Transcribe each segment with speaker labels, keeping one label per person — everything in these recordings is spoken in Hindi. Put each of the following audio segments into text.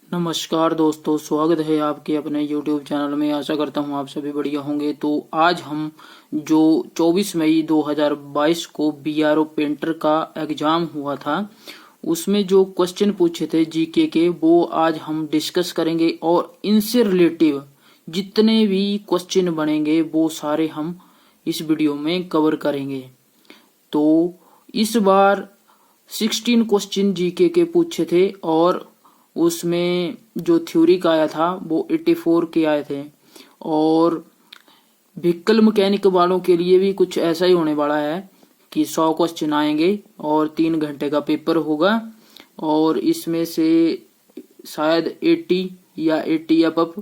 Speaker 1: नमस्कार दोस्तों, स्वागत है आपके अपने YouTube चैनल में। आशा करता हूँ आप सभी बढ़िया होंगे। तो आज हम जो 24 मई 2022 को BRO पेंटर का एग्जाम हुआ था, उसमें जो क्वेश्चन पूछे थे जीके के, वो आज हम डिस्कस करेंगे और इनसे रिलेटिव जितने भी क्वेश्चन बनेंगे वो सारे हम इस वीडियो में कवर करेंगे। तो इस बार 16 क्वेश्चन जीके के पूछे थे और उसमें जो थ्योरी का आया था वो 84 के आए थे। और व्हीकल मैकेनिक वालों के लिए भी कुछ ऐसा ही होने वाला है कि 100 क्वेश्चन आएंगे और 3 घंटे का पेपर होगा। और इसमें से शायद 80 या 80 अप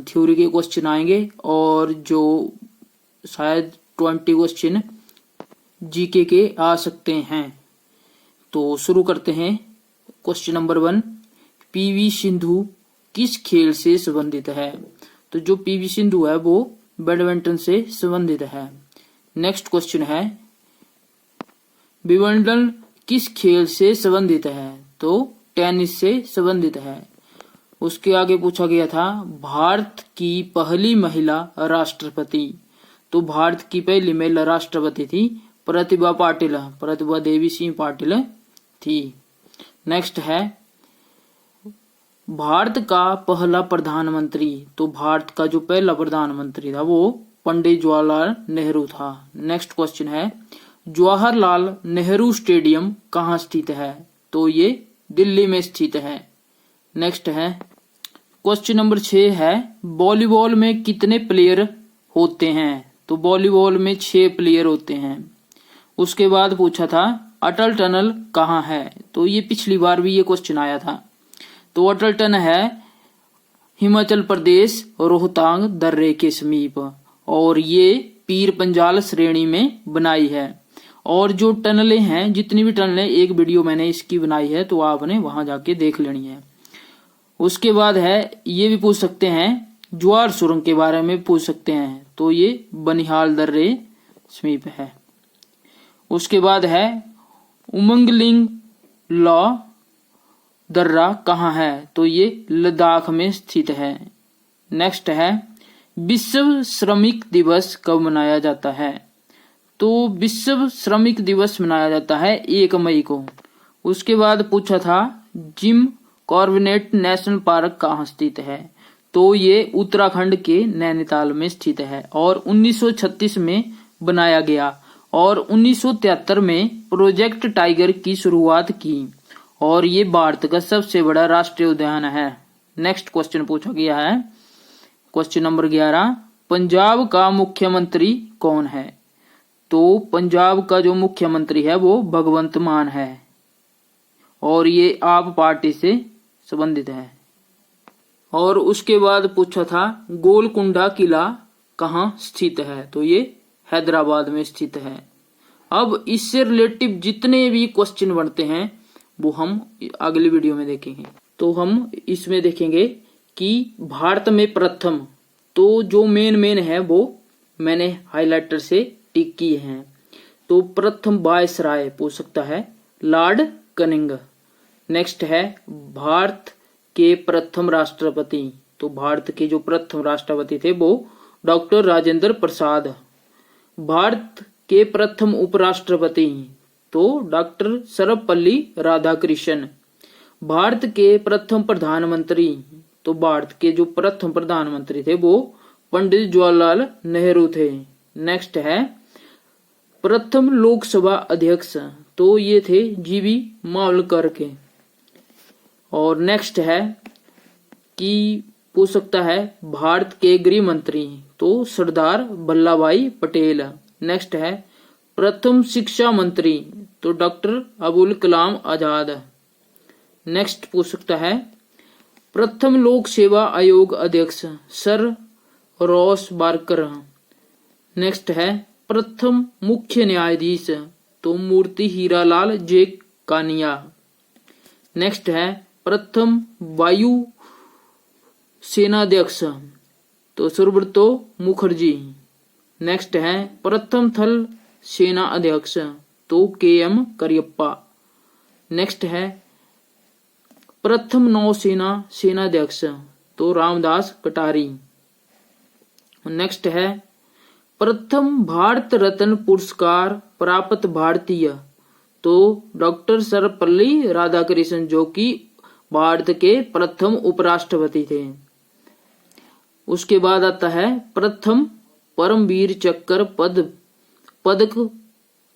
Speaker 1: थ्योरी के क्वेश्चन आएंगे और जो शायद 20 क्वेश्चन जीके के आ सकते हैं। तो शुरू करते हैं। क्वेश्चन नंबर 1, पीवी सिंधु किस खेल से संबंधित है? तो जो पीवी सिंधु है वो बैडमिंटन से संबंधित है। नेक्स्ट क्वेश्चन है, विंबलडन किस खेल से संबंधित है? तो टेनिस से संबंधित है। उसके आगे पूछा गया था, भारत की पहली महिला राष्ट्रपति। तो भारत की पहली महिला राष्ट्रपति थी प्रतिभा पाटिल, प्रतिभा देवी सिंह पाटिल थी। नेक्स्ट है, भारत का पहला प्रधानमंत्री। तो भारत का जो पहला प्रधानमंत्री था वो पंडित जवाहरलाल नेहरू था। नेक्स्ट क्वेश्चन है, जवाहरलाल नेहरू स्टेडियम कहाँ स्थित है? तो ये दिल्ली में स्थित है। नेक्स्ट है, क्वेश्चन नंबर 6 है, वॉलीबॉल में कितने प्लेयर होते हैं? तो वॉलीबॉल में 6 प्लेयर होते हैं। उसके बाद पूछा था, अटल टनल कहाँ है? तो ये पिछली बार भी ये क्वेश्चन आया था। तो अटल टनल है हिमाचल प्रदेश रोहतांग दर्रे के समीप और ये पीर पंजाल श्रेणी में बनाई है। और जो टनलें हैं, जितनी भी टनलें, एक वीडियो मैंने इसकी बनाई है तो आपने वहां जाके देख लेनी है। उसके बाद है, ये भी पूछ सकते हैं, ज्वार सुरंग के बारे में पूछ सकते हैं। तो ये बनिहाल दर्रे समीप है। उसके बाद है, उमंगलिंग लॉ दर्रा कहाँ है? तो ये लद्दाख में स्थित है। नेक्स्ट है, विश्व श्रमिक दिवस कब मनाया जाता है? तो विश्व श्रमिक दिवस मनाया जाता है 1 मई को। उसके बाद पूछा था, जिम कॉर्बेट नेशनल पार्क कहाँ स्थित है? तो ये उत्तराखंड के नैनीताल में स्थित है और 1936 में बनाया गया और 1973 में प्रोजेक्ट टाइगर की शुरुआत की और ये भारत का सबसे बड़ा राष्ट्रीय उद्यान है। नेक्स्ट क्वेश्चन पूछा गया है, क्वेश्चन नंबर 11, पंजाब का मुख्यमंत्री कौन है? तो पंजाब का जो मुख्यमंत्री है वो भगवंत मान है और ये आप पार्टी से संबंधित है। और उसके बाद पूछा था, गोलकुंडा किला कहाँ स्थित है? तो ये हैदराबाद में स्थित है। अब इससे रिलेटिव जितने भी क्वेश्चन बनते हैं वो हम अगली वीडियो में देखेंगे। तो हम इसमें देखेंगे कि भारत में प्रथम, तो जो मेन है वो मैंने हाइलाइटर से टिक किए हैं। तो प्रथम वायसराय पूछ सकता है, लॉर्ड कनिंग। नेक्स्ट है, भारत के प्रथम राष्ट्रपति। तो भारत के जो प्रथम राष्ट्रपति थे वो डॉक्टर राजेंद्र प्रसाद। भारत के प्रथम उपराष्ट्रपति तो डॉक्टर सर्वपल्ली राधाकृष्णन। भारत के प्रथम प्रधानमंत्री, तो भारत के जो प्रथम प्रधानमंत्री थे वो पंडित जवाहरलाल नेहरू थे। नेक्स्ट है, प्रथम लोकसभा अध्यक्ष, तो ये थे जीवी मावलकर के। और नेक्स्ट है कि पूछ सकता है, भारत के गृह मंत्री, तो सरदार वल्लभ भाई पटेल। नेक्स्ट है, प्रथम शिक्षा मंत्री, तो डॉक्टर अबुल कलाम आजाद। नेक्स्ट पूछ सकता है, प्रथम लोक सेवा आयोग अध्यक्ष, सर रॉस बार्कर। नेक्स्ट है, प्रथम मुख्य न्यायाधीश, तो मूर्ति हीरालाल जे कानिया। नेक्स्ट है, प्रथम वायु सेनाध्यक्ष, तो सुब्रतो मुखर्जी। नेक्स्ट है, प्रथम थल सेना अध्यक्ष, तो KM करियप्पा। नेक्स्ट है, प्रथम नौसेना सेनाध्यक्ष तो रामदास कटारी। नेक्स्ट है प्रथम भारत रत्न पुरस्कार प्राप्त भारतीय तो डॉक्टर सर्वपल्ली राधाकृष्णन, जो कि भारत के प्रथम उपराष्ट्रपति थे। उसके बाद आता है प्रथम परमवीर चक्र पदक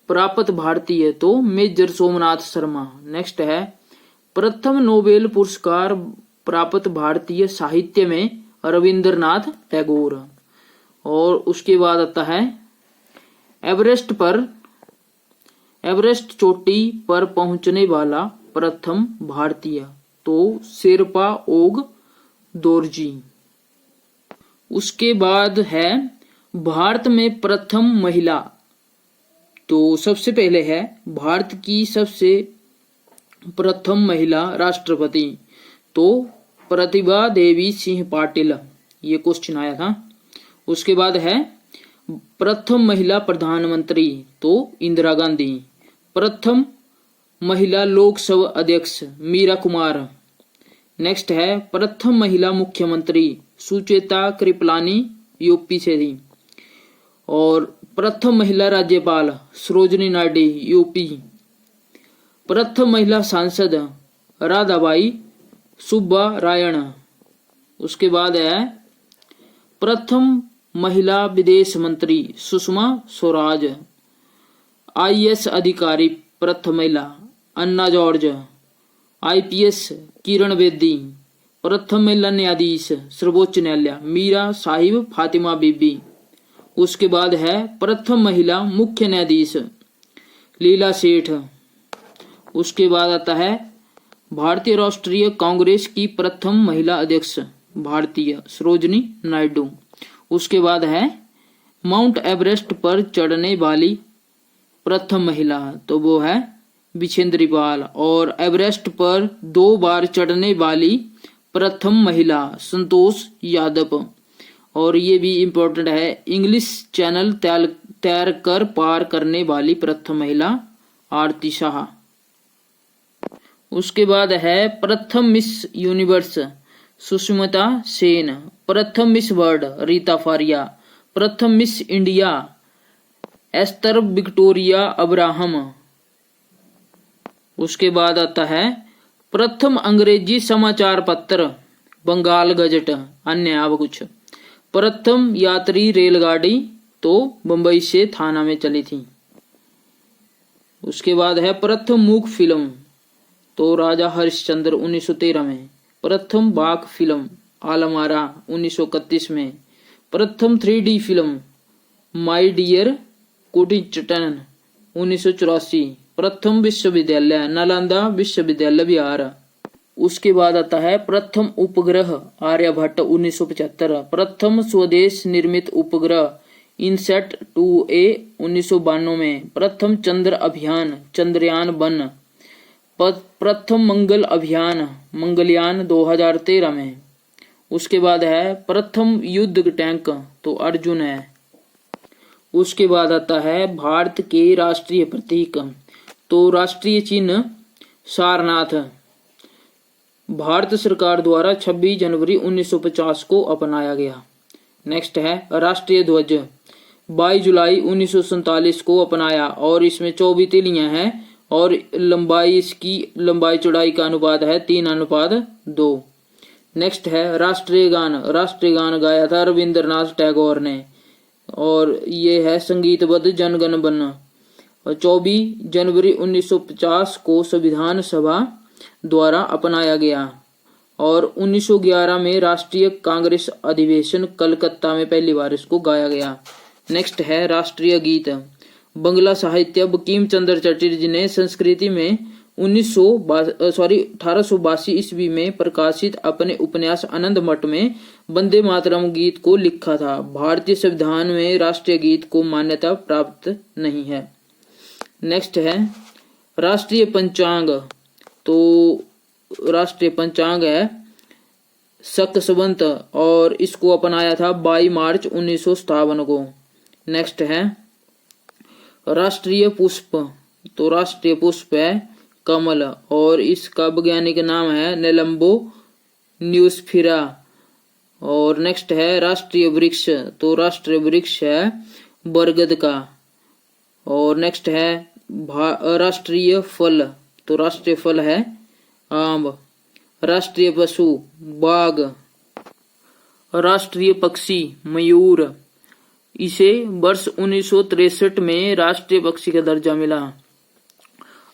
Speaker 1: प्राप्त भारतीय तो मेजर सोमनाथ शर्मा। नेक्स्ट है प्रथम नोबेल पुरस्कार प्राप्त भारतीय साहित्य में रविंद्रनाथ टैगोर। और उसके बाद आता है एवरेस्ट चोटी पर पहुंचने वाला प्रथम भारतीय तो शेरपा ओग दोरजी। उसके बाद है भारत में प्रथम महिला तो सबसे पहले है भारत की सबसे प्रथम महिला राष्ट्रपति तो प्रतिभा देवी सिंह पाटिल, ये क्वेश्चन आया था। उसके बाद है प्रथम महिला प्रधानमंत्री तो इंदिरा गांधी। प्रथम महिला लोकसभा अध्यक्ष मीरा कुमार। नेक्स्ट है प्रथम महिला मुख्यमंत्री सुचेता कृपलानी, यूपी से थी। और प्रथम महिला राज्यपाल सरोजिनी नायडू, यूपी। प्रथम महिला सांसद राधाबाई सुब्बारायण। उसके बाद है प्रथम महिला विदेश मंत्री सुषमा स्वराज। आईएएस अधिकारी प्रथम महिला अन्ना जॉर्ज। आईपीएस किरण बेदी। प्रथम महिला न्यायाधीश सर्वोच्च न्यायालय मीरा साहिब फातिमा बीबी। उसके बाद है प्रथम महिला मुख्य न्यायाधीश लीला सेठ। उसके बाद आता है भारतीय राष्ट्रीय कांग्रेस की प्रथम महिला अध्यक्ष भारतीय सरोजिनी नायडू। उसके बाद है माउंट एवरेस्ट पर चढ़ने वाली प्रथम महिला तो वो है बिछेंद्री पाल। और एवरेस्ट पर 2 बार चढ़ने वाली प्रथम महिला संतोष यादव। और ये भी इम्पोर्टेंट है इंग्लिश चैनल तैर कर पार करने वाली प्रथम महिला आरती शाह। उसके बाद है प्रथम मिस यूनिवर्स सुष्मिता सेन। प्रथम मिस वर्ल्ड रीता फारिया। प्रथम miss India Esther Victoria Abraham. उसके बाद आता है प्रथम अंग्रेजी समाचार पत्र बंगाल गजट। अन्य अब कुछ प्रथम यात्री रेलगाड़ी तो बंबई से थाना में चली थी। उसके बाद है प्रथम मूक फिल्म तो राजा हरिश्चंद्र 1913 में। प्रथम बाक फिल्म आलमारा 1931 में। प्रथम 3D फिल्म माय डियर कुटिचटन 1984। प्रथम विश्वविद्यालय नालंदा विश्वविद्यालय बिहार। उसके बाद आता है प्रथम उपग्रह आर्यभट्ट 1975। प्रथम स्वदेश निर्मित उपग्रह इनसेट 2A 1992 में। प्रथम चंद्र अभियान चंद्रयान 1। प्रथम मंगल अभियान मंगलयान 2013 में। उसके बाद है प्रथम युद्ध टैंक तो अर्जुन है। उसके बाद आता है भारत के राष्ट्रीय प्रतीक तो राष्ट्रीय चिन्ह सारनाथ भारत सरकार द्वारा 26 जनवरी 1950 को अपनाया गया। नेक्स्ट है राष्ट्रीय ध्वज 22 जुलाई 1947 को अपनाया और इसमें 24 तिलियां हैं और इसकी लंबाई चौड़ाई का अनुपात है 3:2। नेक्स्ट है राष्ट्रीय गान गाया था रविंद्रनाथ टैगोर ने और ये है संगीतबद्ध जनगण मन। 24 जनवरी 1950 को संविधान सभा द्वारा अपनाया गया और 1911 में राष्ट्रीय कांग्रेस अधिवेशन कलकत्ता में पहली बार इसको गाया गया। नेक्स्ट है राष्ट्रीय गीत बंगला साहित्य बंकिम चंद्र चटर्जी ने संस्कृति में 1882 ईस्वी में प्रकाशित अपने उपन्यास आनंद मठ में वंदे मातरम गीत को लिखा था। भारतीय संविधान में राष्ट्रीय गीत को मान्यता प्राप्त नहीं है। नेक्स्ट है राष्ट्रीय पंचांग तो राष्ट्रीय पंचांग है सक्सवंत और इसको अपनाया था 22 मार्च 1957 को। नेक्स्ट है राष्ट्रीय पुष्प तो राष्ट्रीय पुष्प है कमल, और इसका वैज्ञानिक नाम है नेलम्बो न्यूस्फिरा। और नेक्स्ट है राष्ट्रीय वृक्ष, तो राष्ट्रीय वृक्ष है बरगद का। और नेक्स्ट है राष्ट्रीय फल, तो राष्ट्रीय फल है आम। राष्ट्रीय पशु बाघ। राष्ट्रीय पक्षी मयूर, इसे वर्ष 1963 में राष्ट्रीय पक्षी का दर्जा मिला।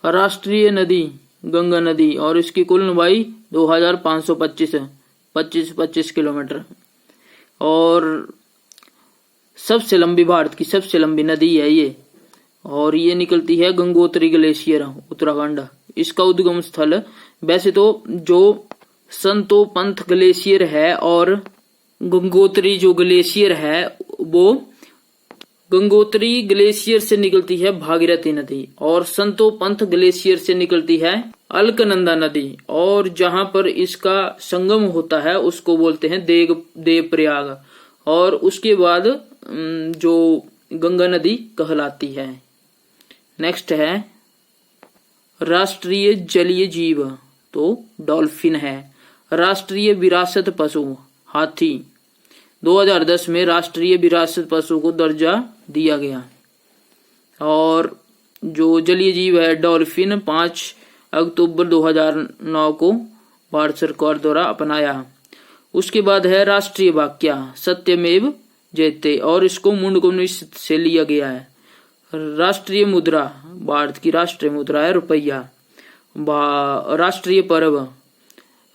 Speaker 1: राष्ट्रीय नदी गंगा नदी, और इसकी कुल लंबाई 2525 किलोमीटर। और सबसे लंबी, भारत की सबसे लंबी नदी है ये, और ये निकलती है गंगोत्री ग्लेशियर उत्तराखंड। इसका उद्गम स्थल, वैसे तो जो संतोपंथ ग्लेशियर है और गंगोत्री जो ग्लेशियर है वो गंगोत्री ग्लेशियर से निकलती है भागीरथी नदी, और संतोपंथ ग्लेशियर से निकलती है अलकनंदा नदी। और जहां पर इसका संगम होता है उसको बोलते हैं देवप्रयाग। और उसके बाद जो गंगा नदी कहलाती है। नेक्स्ट है राष्ट्रीय जलीय जीव, तो डॉल्फिन है। राष्ट्रीय विरासत पशु हाथी, 2010 में राष्ट्रीय विरासत पशु को दर्जा दिया गया। और जो जलीय जीव है डॉल्फिन 5 अक्टूबर 2009 को भारत सरकार द्वारा अपनाया। उसके बाद है राष्ट्रीय वाक्य सत्यमेव जयते, और इसको मुंडकोपनिषद से लिया गया है। राष्ट्रीय मुद्रा, भारत की राष्ट्रीय मुद्रा है रुपया। राष्ट्रीय पर्व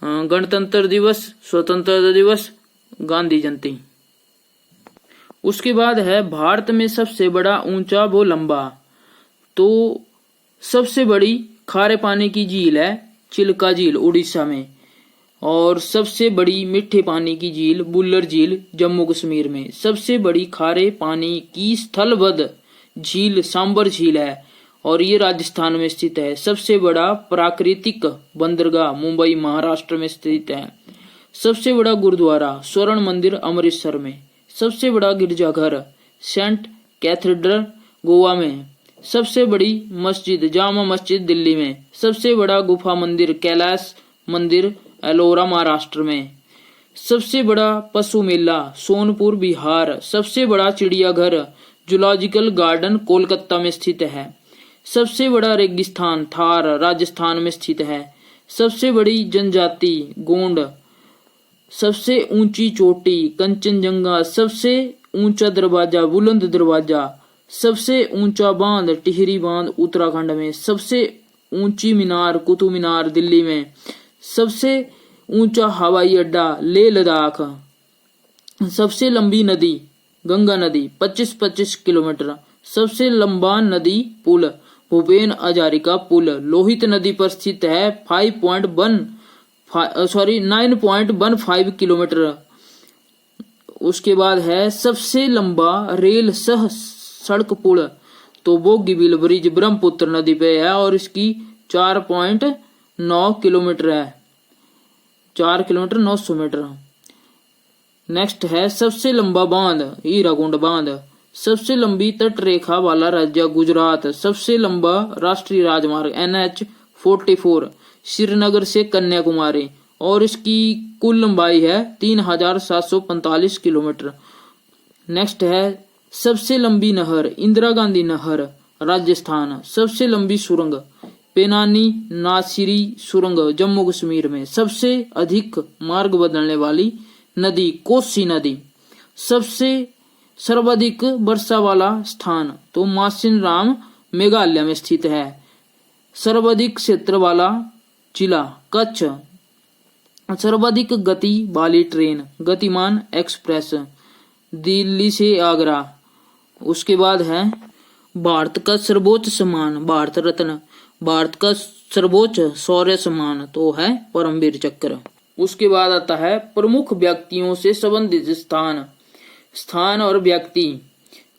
Speaker 1: गणतंत्र दिवस, स्वतंत्रता दिवस, गांधी जयंती। उसके बाद है भारत में सबसे बड़ा ऊंचा वो लंबा, तो सबसे बड़ी खारे पानी की झील है चिल्का झील उड़ीसा में। और सबसे बड़ी मीठे पानी की झील बुल्लर झील जम्मू कश्मीर में। सबसे बड़ी खारे पानी की स्थलबद्ध झील सांबर झील है, और ये राजस्थान में स्थित है। सबसे बड़ा प्राकृतिक बंदरगाह मुंबई महाराष्ट्र में स्थित है। सबसे बड़ा गुरुद्वारा स्वर्ण मंदिर अमृतसर में। सबसे बड़ा गिरजाघर सेंट कैथेड्रल गोवा में। सबसे बड़ी मस्जिद जामा मस्जिद दिल्ली में। सबसे बड़ा गुफा मंदिर कैलाश मंदिर एलोरा महाराष्ट्र में। सबसे बड़ा पशु मेला सोनपुर बिहार। सबसे बड़ा चिड़ियाघर जूलॉजिकल गार्डन कोलकाता में स्थित है। सबसे बड़ा रेगिस्तान थार राजस्थान में स्थित है। सबसे बड़ी जनजाति गोंड। सबसे ऊंची चोटी कंचनजंगा। सबसे ऊंचा दरवाजा बुलंद दरवाजा। सबसे ऊंचा बांध टिहरी बांध उत्तराखंड में। सबसे ऊंची मीनार कुतुब मीनार दिल्ली में। सबसे ऊंचा हवाई अड्डा लेह लद्दाख। सबसे लंबी नदी गंगा नदी 25-25 किलोमीटर। सबसे लंबा नदी पुल भूपेन हजारिका पुल लोहित नदी पर स्थित है 9.15 किलोमीटर। उसके बाद है सबसे लंबा रेल सह सड़क पुल, तो वो गिबिल ब्रिज ब्रह्मपुत्र नदी पे है, और इसकी 4.9 किलोमीटर है, 4 किलोमीटर 900 मीटर। नेक्स्ट है सबसे लंबा बांध हीराकुंड बांध। सबसे लंबी तट रेखा वाला राज्य गुजरात। सबसे लंबा राष्ट्रीय राजमार्ग NH-44 श्रीनगर से कन्याकुमारी, और इसकी कुल लंबाई है 3745 किलोमीटर। नेक्स्ट है सबसे लंबी नहर इंदिरा गांधी नहर राजस्थान। सबसे लंबी सुरंग पेनानी नासिरी सुरंग जम्मू कश्मीर में। सबसे अधिक मार्ग बदलने वाली नदी कोसी नदी। सबसे सर्वाधिक वर्षा वाला स्थान तो मासिन राम मेघालय में स्थित है। सर्वाधिक क्षेत्र वाला जिला कच्छ। सर्वाधिक गति वाली ट्रेन गतिमान एक्सप्रेस दिल्ली से आगरा। उसके बाद है भारत का सर्वोच्च सम्मान भारत रत्न। भारत का सर्वोच्च शौर्य सम्मान तो है परमवीर चक्र। उसके बाद आता है प्रमुख व्यक्तियों से संबंधित स्थान। स्थान और व्यक्ति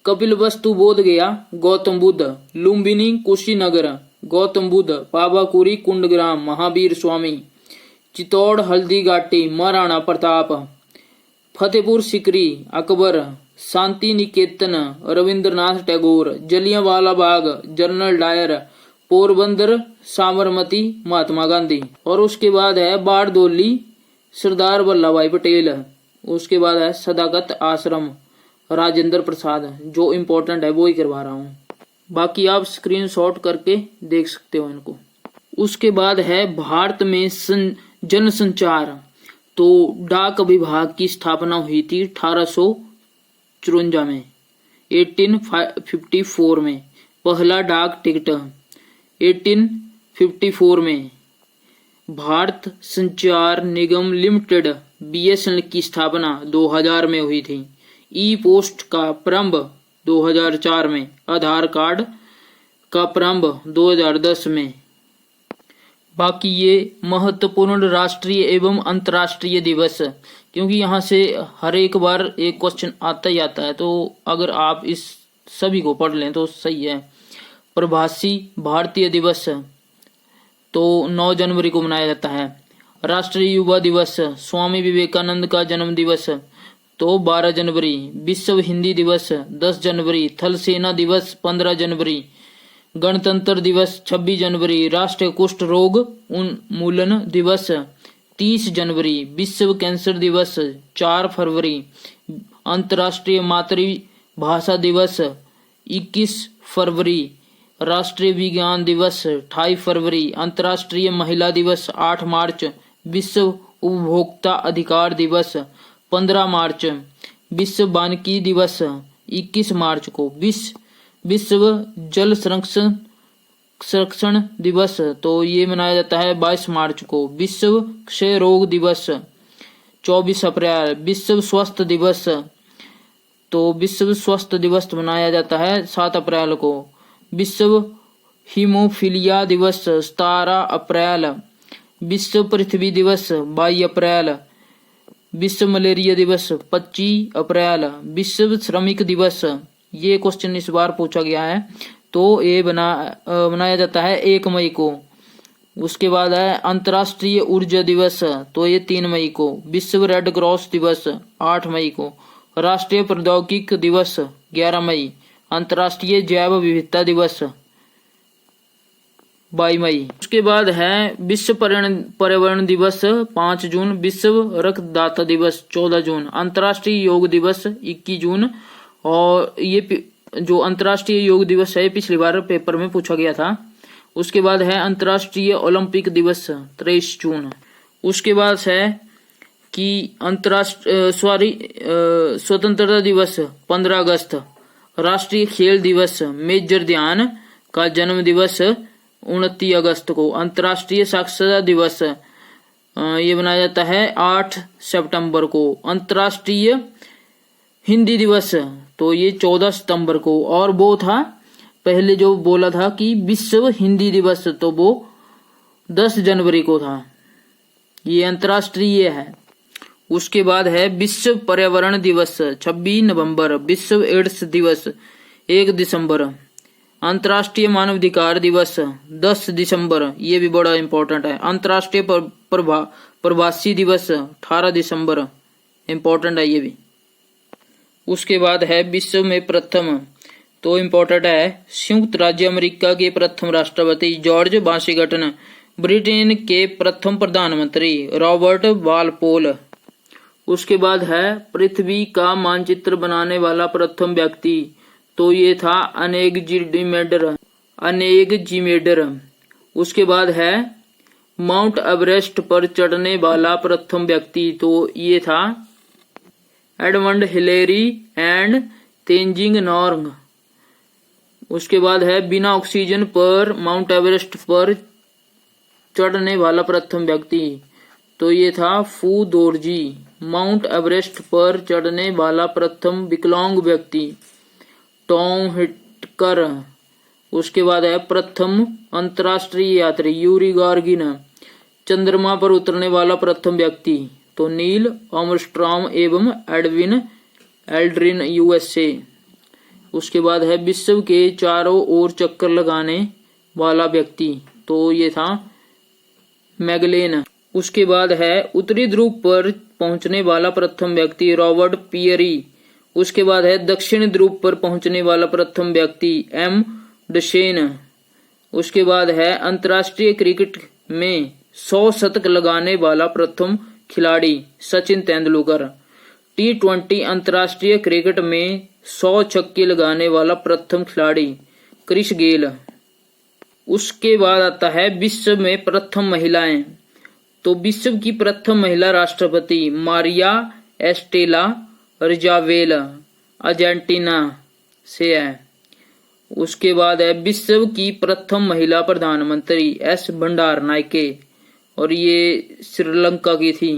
Speaker 1: कपिलवस्तु बोध गया गौतम बुद्ध। लुम्बिनी कुशीनगर गौतम बुद्ध। पावापुरी कुंडग्राम महावीर स्वामी। चित्तौड़ हल्दी घाटी महाराणा प्रताप। फतेहपुर सिकरी अकबर। शांति निकेतन रविंद्रनाथ टैगोर। Jallianwala Bagh general Dyer. पोरबंदर साबरमती महात्मा गांधी। और उसके बाद है बारदोली सरदार वल्लभ भाई पटेल। उसके बाद है सदाकत आश्रम राजेंद्र प्रसाद। जो इम्पोर्टेंट है वो ही करवा रहा हूँ, बाकी आप स्क्रीनशॉट करके देख सकते हो इनको। उसके बाद है भारत में जनसंचार। तो डाक विभाग की स्थापना हुई थी 1854 में, 1854 में। पहला डाक टिकट 1854 में। भारत संचार निगम लिमिटेड BSNL की स्थापना 2000 में हुई थी। ई पोस्ट का प्रारंभ 2004 में। आधार कार्ड का प्रारंभ 2010 में। बाकी ये महत्वपूर्ण राष्ट्रीय एवं अंतर्राष्ट्रीय दिवस, क्योंकि यहाँ से हर एक बार एक क्वेश्चन आता ही आता है, तो अगर आप इस सभी को पढ़ लें तो सही है। प्रवासी भारतीय दिवस तो 9 जनवरी को मनाया जाता है। राष्ट्रीय युवा दिवस, स्वामी विवेकानंद का जन्म दिवस तो 12 जनवरी। विश्व हिंदी दिवस 10 जनवरी। थल सेना दिवस 15 जनवरी। गणतंत्र दिवस 26 जनवरी। राष्ट्रीय कुष्ठ रोग उन्मूलन दिवस 30 जनवरी। विश्व कैंसर दिवस 4 फरवरी। अंतर्राष्ट्रीय मातृभाषा दिवस 21 फरवरी। राष्ट्रीय विज्ञान दिवस 28 फरवरी। अंतर्राष्ट्रीय महिला दिवस 8 मार्च। विश्व उपभोक्ता अधिकार दिवस 15 मार्च। विश्व वानिकी दिवस 21 मार्च को। विश्व जल संरक्षण दिवस तो ये मनाया जाता है 22 मार्च को। विश्व क्षय रोग दिवस 24 अप्रैल। विश्व स्वास्थ्य दिवस तो विश्व स्वास्थ्य दिवस मनाया जाता है 7 अप्रैल को। विश्व हीमोफीलिया दिवस 17 अप्रैल। विश्व पृथ्वी दिवस 22 अप्रैल। विश्व मलेरिया दिवस 25 अप्रैल। विश्व श्रमिक दिवस, ये क्वेश्चन इस बार पूछा गया है, तो ये बनाया जाता है 1 मई को। उसके बाद है अंतर्राष्ट्रीय ऊर्जा दिवस, तो ये 3 मई को। विश्व रेड क्रॉस दिवस 8 मई को। राष्ट्रीय प्रौद्योगिकी दिवस 11 मई। अंतर्राष्ट्रीय जैव विविधता दिवस 22 मई। उसके बाद है विश्व पर्यावरण दिवस 5 जून। विश्व रक्तदाता दिवस 14 जून। अंतर्राष्ट्रीय योग दिवस 21 जून। और ये जो अंतर्राष्ट्रीय योग दिवस है पिछली बार पेपर में पूछा गया था। उसके बाद है अंतर्राष्ट्रीय ओलंपिक दिवस 23 जून। उसके बाद है कि स्वतंत्रता दिवस 15 अगस्त। राष्ट्रीय खेल दिवस मेजर ध्यान का जन्म दिवस 29 अगस्त को। अंतर्राष्ट्रीय साक्षरता दिवस ये बनाया जाता है 8 सितंबर को। अंतर्राष्ट्रीय हिंदी दिवस तो ये 14 सितंबर को। और वो था पहले जो बोला था कि विश्व हिंदी दिवस, तो वो 10 जनवरी को था। ये अंतर्राष्ट्रीय है। उसके बाद है विश्व पर्यावरण दिवस 26 नवंबर। विश्व एड्स दिवस 1 दिसंबर। अंतर्राष्ट्रीय मानवाधिकार दिवस 10 दिसंबर, ये भी बड़ा इंपॉर्टेंट है। अंतर्राष्ट्रीय प्रवासी दिवस 18 दिसंबर, इंपॉर्टेंट है ये भी। उसके बाद है विश्व में प्रथम, तो इम्पोर्टेंट है संयुक्त राज्य अमेरिका के प्रथम राष्ट्रपति जॉर्ज वाशिंगटन। ब्रिटेन के प्रथम प्रधानमंत्री रॉबर्ट वालपोल। उसके बाद है पृथ्वी का मानचित्र बनाने वाला प्रथम व्यक्ति, तो ये था अनेग जीमेडर। उसके बाद है माउंट एवरेस्ट पर चढ़ने वाला प्रथम व्यक्ति, तो ये था Edmund Hillary and Tenzing Norgay. उसके बाद है बिना ऑक्सीजन पर माउंट एवरेस्ट पर चढ़ने वाला प्रथम व्यक्ति, तो ये था फू दोरजी। माउंट एवरेस्ट पर चढ़ने वाला प्रथम विकलांग व्यक्ति टॉम हिटकर। उसके बाद है प्रथम अंतर्राष्ट्रीय यात्री यूरी गार्गिन। चंद्रमा पर उतरने वाला प्रथम व्यक्ति, तो नील आर्मस्ट्रॉन्ग एवं एडविन एल्ड्रिन USA। उसके बाद है विश्व के चारों ओर चक्कर लगाने वाला व्यक्ति, तो ये था मैगलेन। उसके बाद है उत्तरी ध्रुव पर पहुंचने वाला प्रथम व्यक्ति रॉबर्ट पियरी। उसके बाद है दक्षिण ध्रुव पर पहुंचने वाला प्रथम व्यक्ति M. डशेन। उसके बाद है अंतर्राष्ट्रीय क्रिकेट में 100 शतक लगाने वाला प्रथम खिलाड़ी सचिन तेंदुलकर। T20 अंतर्राष्ट्रीय क्रिकेट में 100 छक्के लगाने वाला प्रथम खिलाड़ी क्रिस गेल। उसके बाद आता है विश्व में प्रथम महिलाएं। तो विश्व की प्रथम महिला राष्ट्रपति मारिया एस्टेला रिजावेल अर्जेंटीना से है। उसके बाद है विश्व की प्रथम महिला प्रधानमंत्री एस भंडारनायके, और ये श्रीलंका की थी।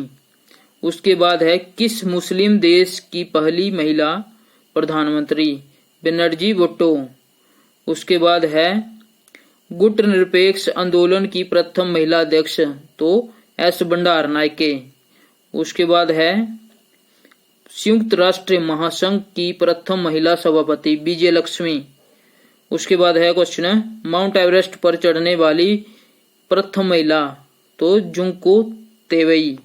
Speaker 1: उसके बाद है किस मुस्लिम देश की पहली महिला प्रधानमंत्री बनर्जी भुट्टो। उसके बाद है गुट निरपेक्ष आंदोलन की प्रथम महिला अध्यक्ष तो एस भंडारनायके। उसके बाद है संयुक्त राष्ट्र महासंघ की प्रथम महिला सभापति विजय लक्ष्मी। उसके बाद है क्वेश्चन माउंट एवरेस्ट पर चढ़ने वाली प्रथम महिला तो जुंको तेवई।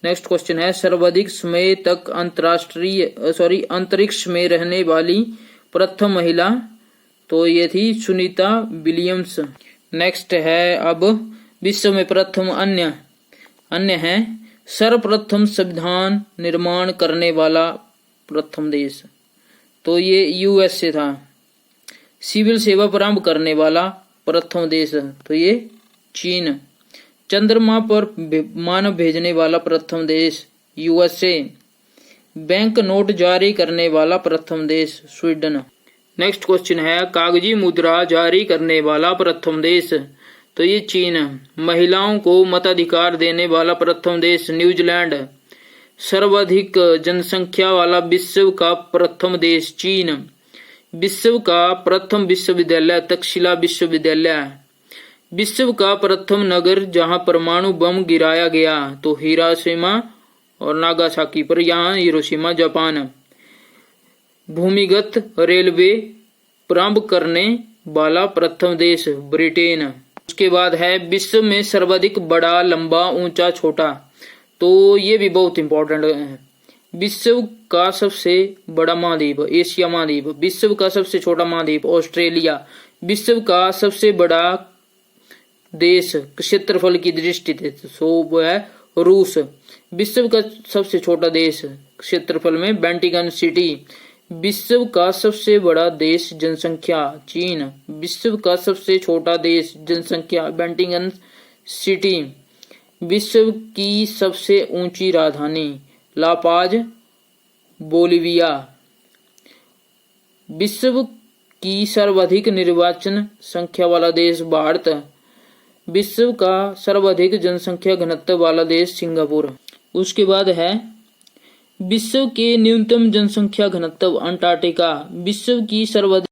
Speaker 1: नेक्स्ट क्वेश्चन है सर्वाधिक समय तक अंतरिक्ष में रहने वाली प्रथम महिला तो ये थी सुनीता विलियम्स। नेक्स्ट है अब विश्व में प्रथम अन्य है सर्वप्रथम संविधान निर्माण करने वाला प्रथम देश तो ये यूएसए था। सिविल सेवा प्रारंभ करने वाला प्रथम देश तो ये चीन। चंद्रमा पर मानव भेजने वाला प्रथम देश यूएसए। बैंक नोट जारी करने वाला प्रथम देश स्वीडन। नेक्स्ट क्वेश्चन है कागजी मुद्रा जारी करने वाला प्रथम देश तो ये चीन। महिलाओं को मताधिकार देने वाला प्रथम देश न्यूजीलैंड। सर्वाधिक जनसंख्या वाला विश्व का प्रथम देश चीन। विश्व का प्रथम विश्वविद्यालय तक्षशिला विश्वविद्यालय। विश्व का प्रथम नगर जहां परमाणु बम गिराया गया तो हिरोशिमा और नागासाकी पर, यहाँ हिरोशिमा जापान। भूमिगत रेलवे प्रारंभ करने वाला प्रथम देश ब्रिटेन। उसके बाद है विश्व में सर्वाधिक बड़ा लंबा ऊंचा छोटा तो ये भी बहुत इंपॉर्टेंट है। विश्व का सबसे बड़ा महाद्वीप एशिया महाद्वीप। विश्व का सबसे छोटा महाद्वीप ऑस्ट्रेलिया। विश्व का सबसे बड़ा देश क्षेत्रफल की दृष्टि से वो है रूस। विश्व का सबसे छोटा देश क्षेत्रफल में वेटिकन सिटी। विश्व का सबसे बड़ा देश जनसंख्या चीन। विश्व का सबसे छोटा देश जनसंख्या वेटिकन सिटी। विश्व की सबसे ऊंची राजधानी ला पाज बोलिविया। विश्व की सर्वाधिक निर्वाचन संख्या वाला देश भारत। विश्व का सर्वाधिक जनसंख्या घनत्व वाला देश सिंगापुर। उसके बाद है विश्व के न्यूनतम जनसंख्या घनत्व अंटार्कटिका। विश्व की सर्वाधिक